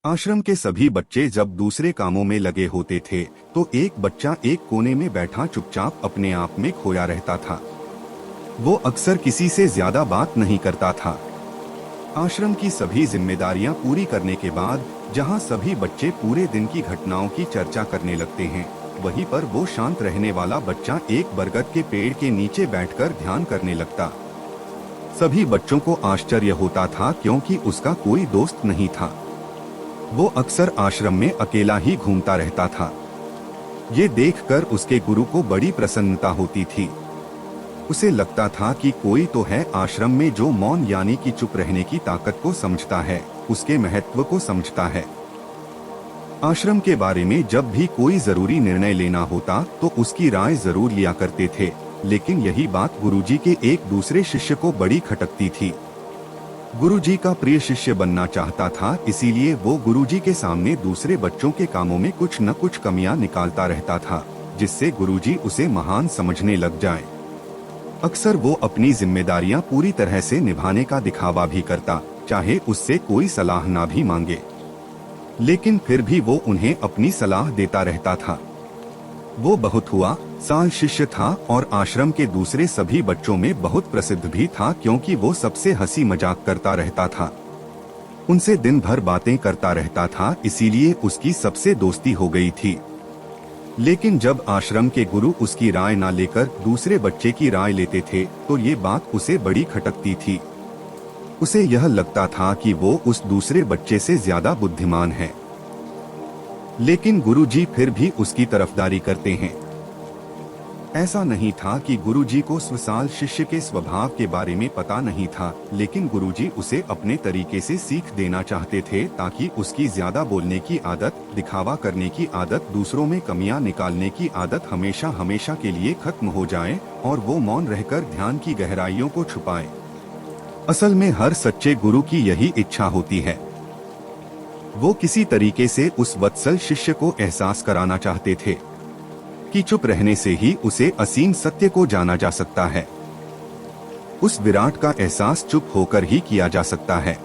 आश्रम के सभी बच्चे जब दूसरे कामों में लगे होते थे तो एक बच्चा एक कोने में बैठा चुपचाप अपने आप में खोया रहता था। वो अक्सर किसी से ज्यादा बात नहीं करता था। आश्रम की सभी जिम्मेदारियां पूरी करने के बाद जहां सभी बच्चे पूरे दिन की घटनाओं की चर्चा करने लगते हैं, वहीं पर वो शांत रहने वाला बच्चा एक बरगद के पेड़ के नीचे बैठकर ध्यान करने लगता। सभी बच्चों को आश्चर्य होता था क्योंकि उसका कोई दोस्त नहीं था। वो अक्सर आश्रम में अकेला ही घूमता रहता था। ये देखकर उसके गुरु को बड़ी प्रसन्नता होती थी। उसे लगता था कि कोई तो है आश्रम में जो मौन यानी कि चुप रहने की ताकत को समझता है, उसके महत्व को समझता है। आश्रम के बारे में जब भी कोई जरूरी निर्णय लेना होता तो उसकी राय जरूर लिया करते थे, लेकिन यही बात गुरुजी के एक दूसरे शिष्य को बड़ी खटकती थी। गुरुजी का प्रिय शिष्य बनना चाहता था, इसीलिए वो गुरुजी के सामने दूसरे बच्चों के कामों में कुछ न कुछ कमियां निकालता रहता था, जिससे गुरुजी उसे महान समझने लग जाए। अक्सर वो अपनी जिम्मेदारियां पूरी तरह से निभाने का दिखावा भी करता, चाहे उससे कोई सलाह ना भी मांगे, लेकिन फिर भी वो उन्हें अपनी सलाह देता रहता था। वो बहुत हुआ साल शिष्य था और आश्रम के दूसरे सभी बच्चों में बहुत प्रसिद्ध भी था, क्योंकि वो सबसे हंसी मजाक करता रहता था, उनसे दिन भर बातें करता रहता था, इसीलिए उसकी सबसे दोस्ती हो गई थी। लेकिन जब आश्रम के गुरु उसकी राय ना लेकर दूसरे बच्चे की राय लेते थे तो ये बात उसे बड़ी खटकती थी। उसे यह लगता था कि वो उस दूसरे बच्चे से ज्यादा बुद्धिमान है, लेकिन गुरुजी फिर भी उसकी तरफदारी करते हैं। ऐसा नहीं था कि गुरुजी को स्वसाल शिष्य के स्वभाव के बारे में पता नहीं था, लेकिन गुरुजी उसे अपने तरीके से सीख देना चाहते थे ताकि उसकी ज्यादा बोलने की आदत, दिखावा करने की आदत, दूसरों में कमियां निकालने की आदत हमेशा हमेशा के लिए खत्म हो जाए और वो मौन रहकर ध्यान की गहराइयों को छुपाए। असल में हर सच्चे गुरु की यही इच्छा होती है। वो किसी तरीके से उस वत्सल शिष्य को एहसास कराना चाहते थे कि चुप रहने से ही उसे असीम सत्य को जाना जा सकता है। उस विराट का एहसास चुप होकर ही किया जा सकता है।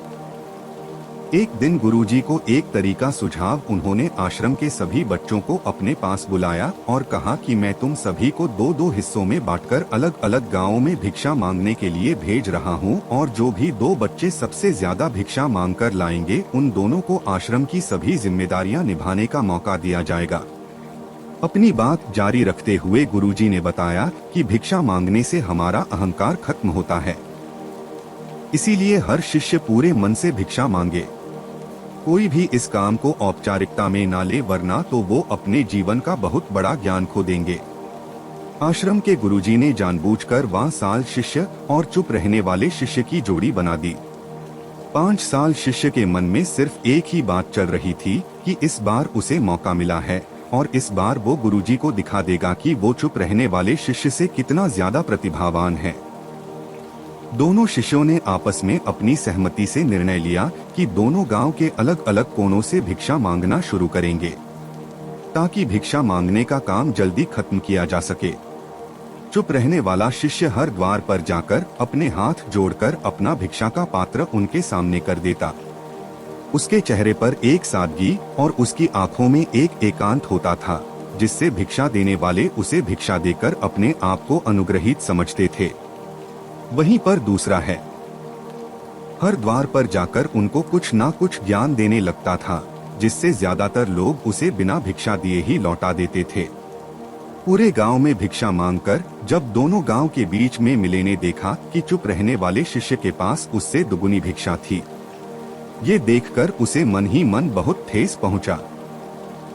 एक दिन गुरुजी को एक तरीका सुझाव, उन्होंने आश्रम के सभी बच्चों को अपने पास बुलाया और कहा कि मैं तुम सभी को दो दो हिस्सों में बांटकर अलग अलग गांवों में भिक्षा मांगने के लिए भेज रहा हूं, और जो भी दो बच्चे सबसे ज्यादा भिक्षा मांगकर लाएंगे उन दोनों को आश्रम की सभी जिम्मेदारियां निभाने का मौका दिया जाएगा। अपनी बात जारी रखते हुए गुरुजी ने बताया कि भिक्षा मांगने से हमारा अहंकार खत्म होता है, इसीलिए हर शिष्य पूरे मन से भिक्षा मांगे। कोई भी इस काम को औपचारिकता में ना ले, वरना तो वो अपने जीवन का बहुत बड़ा ज्ञान खो देंगे। आश्रम के गुरुजी ने जानबूझकर वहाँ साल शिष्य और चुप रहने वाले शिष्य की जोड़ी बना दी। 5 साल शिष्य के मन में सिर्फ एक ही बात चल रही थी कि इस बार उसे मौका मिला है और इस बार वो गुरुजी को दिखा देगा कि वो चुप रहने वाले शिष्य से कितना ज्यादा प्रतिभावान है। दोनों शिष्यों ने आपस में अपनी सहमति से निर्णय लिया कि दोनों गांव के अलग अलग कोनों से भिक्षा मांगना शुरू करेंगे, ताकि भिक्षा मांगने का काम जल्दी खत्म किया जा सके। चुप रहने वाला शिष्य हर द्वार पर जाकर अपने हाथ जोड़कर अपना भिक्षा का पात्र उनके सामने कर देता। उसके चेहरे पर एक सादगी और उसकी आंखों में एक एकांत होता था, जिससे भिक्षा देने वाले उसे भिक्षा देकर अपने आप को अनुग्रहित समझते थे। वहीं पर दूसरा है, हर द्वार पर जाकर उनको कुछ ना कुछ ज्ञान देने लगता था, जिससे ज्यादातर लोग उसे बिना भिक्षा दिए ही लौटा देते थे। पूरे गांव में भिक्षा मांगकर जब दोनों गांव के बीच में मिले ने देखा कि चुप रहने वाले शिष्य के पास उससे दुगुनी भिक्षा थी। ये देखकर उसे मन ही मन बहुत ठेस पहुंचा।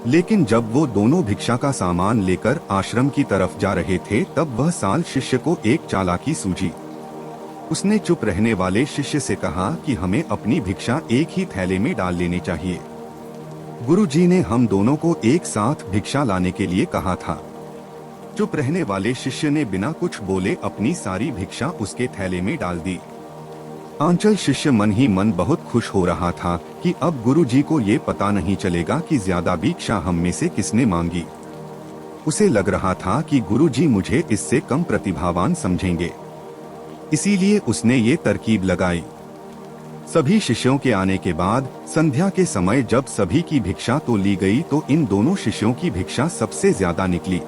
लेकिन जब वो दोनों भिक्षा का सामान लेकर आश्रम की तरफ जा रहे थे, तब वह साल शिष्य को एक चालाकी सूझी। उसने चुप रहने वाले शिष्य से कहा कि हमें अपनी भिक्षा एक ही थैले में डाल लेनी चाहिए। गुरुजी ने हम दोनों को एक साथ भिक्षा लाने के लिए कहा था। चुप रहने वाले शिष्य ने बिना कुछ बोले अपनी सारी भिक्षा उसके थैले में डाल दी। आंचल शिष्य मन ही मन बहुत खुश हो रहा था कि अब गुरुजी को ये पता नहीं चलेगा कि ज्यादा भिक्षा हम में से किसने मांगी। उसे लग रहा था कि गुरुजी मुझे इससे कम प्रतिभावान समझेंगे, इसीलिए उसने ये तरकीब लगाई। सभी शिष्यों के आने के बाद संध्या के समय जब सभी की भिक्षा तो ली गई तो इन दोनों शिष्यों की भिक्षा सबसे ज्यादा निकली।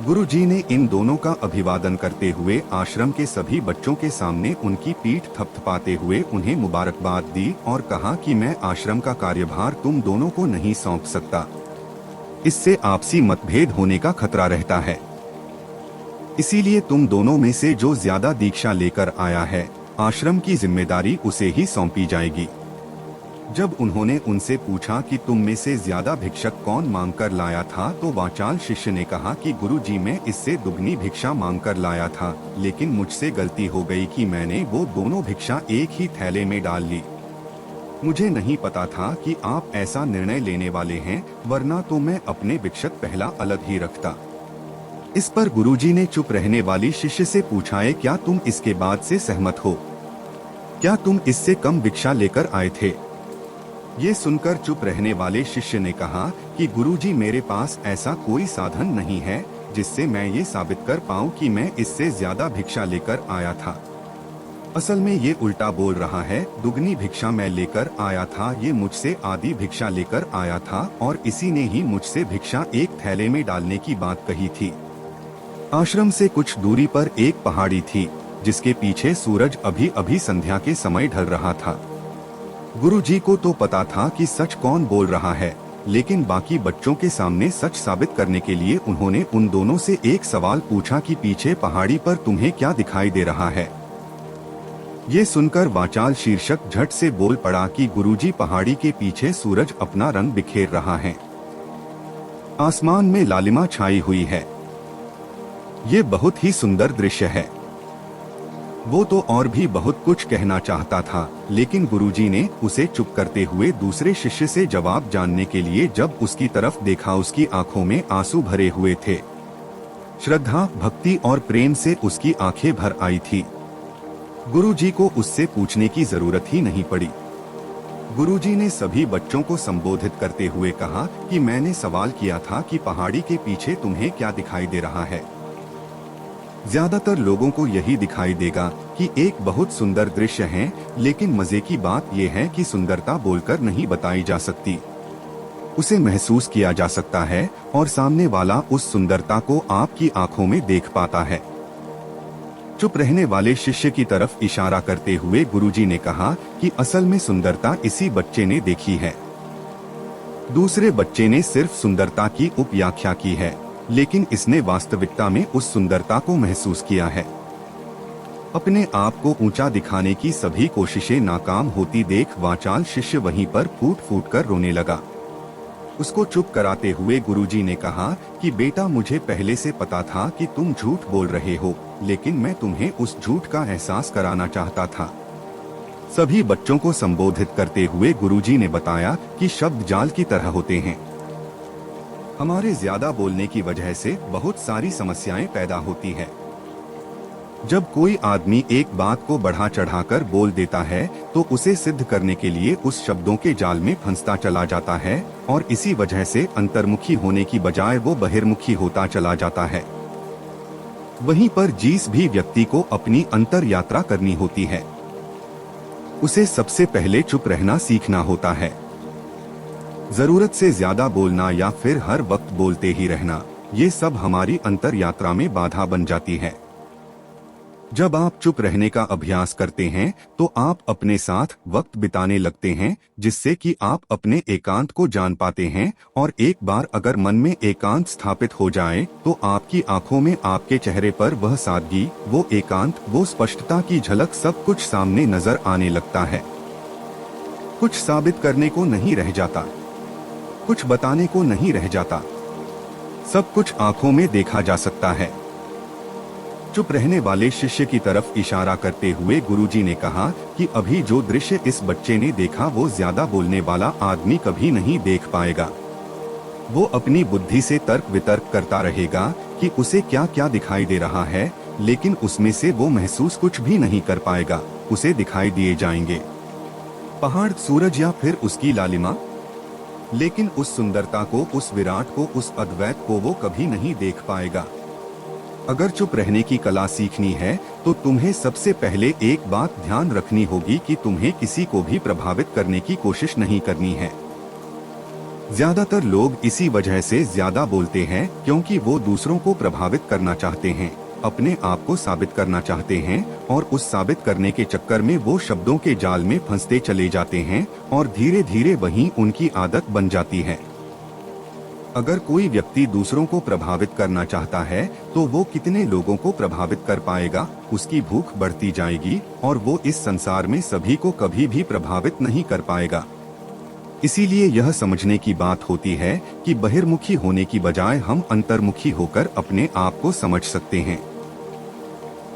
गुरुजी ने इन दोनों का अभिवादन करते हुए आश्रम के सभी बच्चों के सामने उनकी पीठ थपथपाते हुए उन्हें मुबारकबाद दी और कहा कि मैं आश्रम का कार्यभार तुम दोनों को नहीं सौंप सकता। इससे आपसी मतभेद होने का खतरा रहता है। इसीलिए तुम दोनों में से जो ज्यादा दीक्षा लेकर आया है, आश्रम की जिम्मेदारी उसे ही सौंपी जाएगी। जब उन्होंने उनसे पूछा कि तुम में से ज्यादा भिक्षक कौन मांगकर लाया था, तो वाचाल शिष्य ने कहा कि गुरुजी मैं इससे दुगनी भिक्षा मांगकर लाया था, लेकिन मुझसे गलती हो गई कि मैंने वो दोनों भिक्षा एक ही थैले में डाल ली। मुझे नहीं पता था कि आप ऐसा निर्णय लेने वाले हैं, वरना तो मैं अपने भिक्षक पहला अलग ही रखता। इस पर गुरुजी ने चुप रहने वाली शिष्य से पूछा है, क्या तुम इसके बाद से सहमत हो? क्या तुम इससे कम भिक्षा लेकर आए थे? ये सुनकर चुप रहने वाले शिष्य ने कहा कि गुरुजी मेरे पास ऐसा कोई साधन नहीं है जिससे मैं ये साबित कर पाऊं कि मैं इससे ज्यादा भिक्षा लेकर आया था। असल में ये उल्टा बोल रहा है, दुगनी भिक्षा मैं लेकर आया था, ये मुझसे आधी भिक्षा लेकर आया था और इसी ने ही मुझसे भिक्षा एक थैले में डालने की बात कही थी। आश्रम से कुछ दूरी पर एक पहाड़ी थी जिसके पीछे सूरज अभी अभी संध्या के समय ढल रहा था। गुरुजी को तो पता था कि सच कौन बोल रहा है, लेकिन बाकी बच्चों के सामने सच साबित करने के लिए उन्होंने उन दोनों से एक सवाल पूछा कि पीछे पहाड़ी पर तुम्हें क्या दिखाई दे रहा है? ये सुनकर वाचाल शीर्षक झट से बोल पड़ा कि गुरुजी पहाड़ी के पीछे सूरज अपना रंग बिखेर रहा है। आसमान में लालिमा छाई हुई है। ये बहुत ही सुंदर दृश्य है। वो तो और भी बहुत कुछ कहना चाहता था, लेकिन गुरुजी ने उसे चुप करते हुए दूसरे शिष्य से जवाब जानने के लिए जब उसकी तरफ देखा, उसकी आंखों में आंसू भरे हुए थे। श्रद्धा, भक्ति और प्रेम से उसकी आंखें भर आई थी। गुरुजी को उससे पूछने की जरूरत ही नहीं पड़ी। गुरुजी ने सभी बच्चों को संबोधित करते हुए कहा कि मैंने सवाल किया था कि पहाड़ी के पीछे तुम्हें क्या दिखाई दे रहा है? ज्यादातर लोगों को यही दिखाई देगा कि एक बहुत सुंदर दृश्य है, लेकिन मजे की बात यह है कि सुंदरता बोलकर नहीं बताई जा सकती। उसे महसूस किया जा सकता है और सामने वाला उस सुंदरता को आपकी आंखों में देख पाता है। चुप रहने वाले शिष्य की तरफ इशारा करते हुए गुरुजी ने कहा कि असल में सुंदरता इसी बच्चे ने देखी है। दूसरे बच्चे ने सिर्फ सुंदरता की उपव्याख्या की है, लेकिन इसने वास्तविकता में उस सुंदरता को महसूस किया है। अपने आप को ऊंचा दिखाने की सभी कोशिशें नाकाम होती देख वाचाल शिष्य वहीं पर फूट फूट कर रोने लगा। उसको चुप कराते हुए गुरुजी ने कहा कि बेटा, मुझे पहले से पता था कि तुम झूठ बोल रहे हो, लेकिन मैं तुम्हें उस झूठ का एहसास कराना चाहता था। सभी बच्चों को संबोधित करते हुए गुरुजी ने बताया कि शब्द जाल की तरह होते हैं। हमारे ज्यादा बोलने की वजह से बहुत सारी समस्याएं पैदा होती है। जब कोई आदमी एक बात को बढ़ा चढ़ाकर बोल देता है तो उसे सिद्ध करने के लिए उस शब्दों के जाल में फंसता चला जाता है और इसी वजह से अंतर्मुखी होने की बजाय वो बहिर्मुखी होता चला जाता है। वहीं पर जिस भी व्यक्ति को अपनी अंतर यात्रा करनी होती है, उसे सबसे पहले चुप रहना सीखना होता है। जरूरत से ज्यादा बोलना या फिर हर वक्त बोलते ही रहना, ये सब हमारी अंतर यात्रा में बाधा बन जाती है। जब आप चुप रहने का अभ्यास करते हैं तो आप अपने साथ वक्त बिताने लगते हैं, जिससे कि आप अपने एकांत को जान पाते हैं और एक बार अगर मन में एकांत स्थापित हो जाए तो आपकी आंखों में, आपके चेहरे पर वह सादगी, वो एकांत, वो स्पष्टता की झलक, सब कुछ सामने नजर आने लगता है। कुछ साबित करने को नहीं रह जाता, कुछ बताने को नहीं रह जाता, सब कुछ आंखों में देखा जा सकता है। चुप रहने वाले शिष्य की तरफ इशारा करते हुए गुरुजी ने कहा कि अभी जो दृश्य इस बच्चे ने देखा वो ज्यादा बोलने वाला आदमी कभी नहीं देख पाएगा। वो अपनी बुद्धि से तर्क वितर्क करता रहेगा कि उसे क्या क्या दिखाई दे रहा है, लेकिन उसमें से वो महसूस कुछ भी नहीं कर पाएगा। उसे दिखाई दिए जाएंगे पहाड़, सूरज या फिर उसकी लालिमा, लेकिन उस सुंदरता को, उस विराट को, उस अद्वैत को वो कभी नहीं देख पाएगा। अगर चुप रहने की कला सीखनी है तो तुम्हें सबसे पहले एक बात ध्यान रखनी होगी कि तुम्हें किसी को भी प्रभावित करने की कोशिश नहीं करनी है। ज्यादातर लोग इसी वजह से ज्यादा बोलते हैं क्योंकि वो दूसरों को प्रभावित करना चाहते हैं, अपने आप को साबित करना चाहते हैं और उस साबित करने के चक्कर में वो शब्दों के जाल में फंसते चले जाते हैं और धीरे धीरे वही उनकी आदत बन जाती है। अगर कोई व्यक्ति दूसरों को प्रभावित करना चाहता है तो वो कितने लोगों को प्रभावित कर पाएगा, उसकी भूख बढ़ती जाएगी और वो इस संसार में सभी को कभी भी प्रभावित नहीं कर पाएगा। इसीलिए यह समझने की बात होती है कि बहिर्मुखी होने की बजाय हम अंतर्मुखी होकर अपने आप को समझ सकते हैं।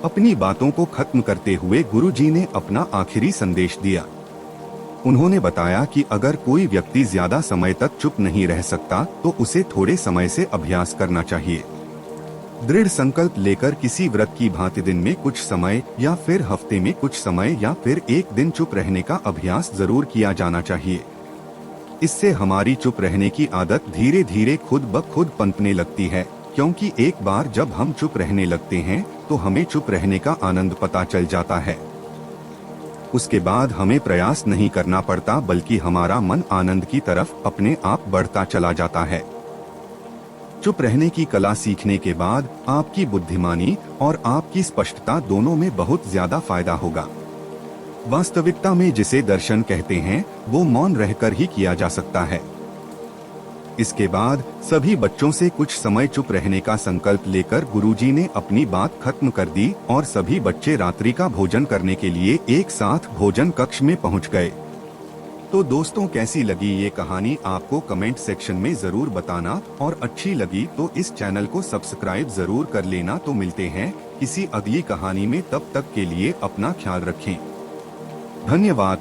अपनी बातों को खत्म करते हुए गुरुजी ने अपना आखिरी संदेश दिया। उन्होंने बताया कि अगर कोई व्यक्ति ज्यादा समय तक चुप नहीं रह सकता तो उसे थोड़े समय से अभ्यास करना चाहिए। दृढ़ संकल्प लेकर किसी व्रत की भांति दिन में कुछ समय या फिर हफ्ते में कुछ समय या फिर एक दिन चुप रहने का अभ्यास जरूर किया जाना चाहिए। इससे हमारी चुप रहने की आदत धीरे धीरे खुद ब खुद पनपने लगती है, क्योंकि एक बार जब हम चुप रहने लगते हैं तो हमें चुप रहने का आनंद पता चल जाता है। उसके बाद हमें प्रयास नहीं करना पड़ता बल्कि हमारा मन आनंद की तरफ अपने आप बढ़ता चला जाता है। चुप रहने की कला सीखने के बाद आपकी बुद्धिमानी और आपकी स्पष्टता दोनों में बहुत ज्यादा फायदा होगा। वास्तविकता में जिसे दर्शन कहते हैं वो मौन रहकर ही किया जा सकता है। इसके बाद सभी बच्चों से कुछ समय चुप रहने का संकल्प लेकर गुरुजी ने अपनी बात खत्म कर दी और सभी बच्चे रात्रि का भोजन करने के लिए एक साथ भोजन कक्ष में पहुंच गए। तो दोस्तों, कैसी लगी ये कहानी आपको कमेंट सेक्शन में जरूर बताना और अच्छी लगी तो इस चैनल को सब्सक्राइब जरूर कर लेना। तो मिलते हैं किसी अगली कहानी में, तब तक के लिए अपना ख्याल रखें। धन्यवाद।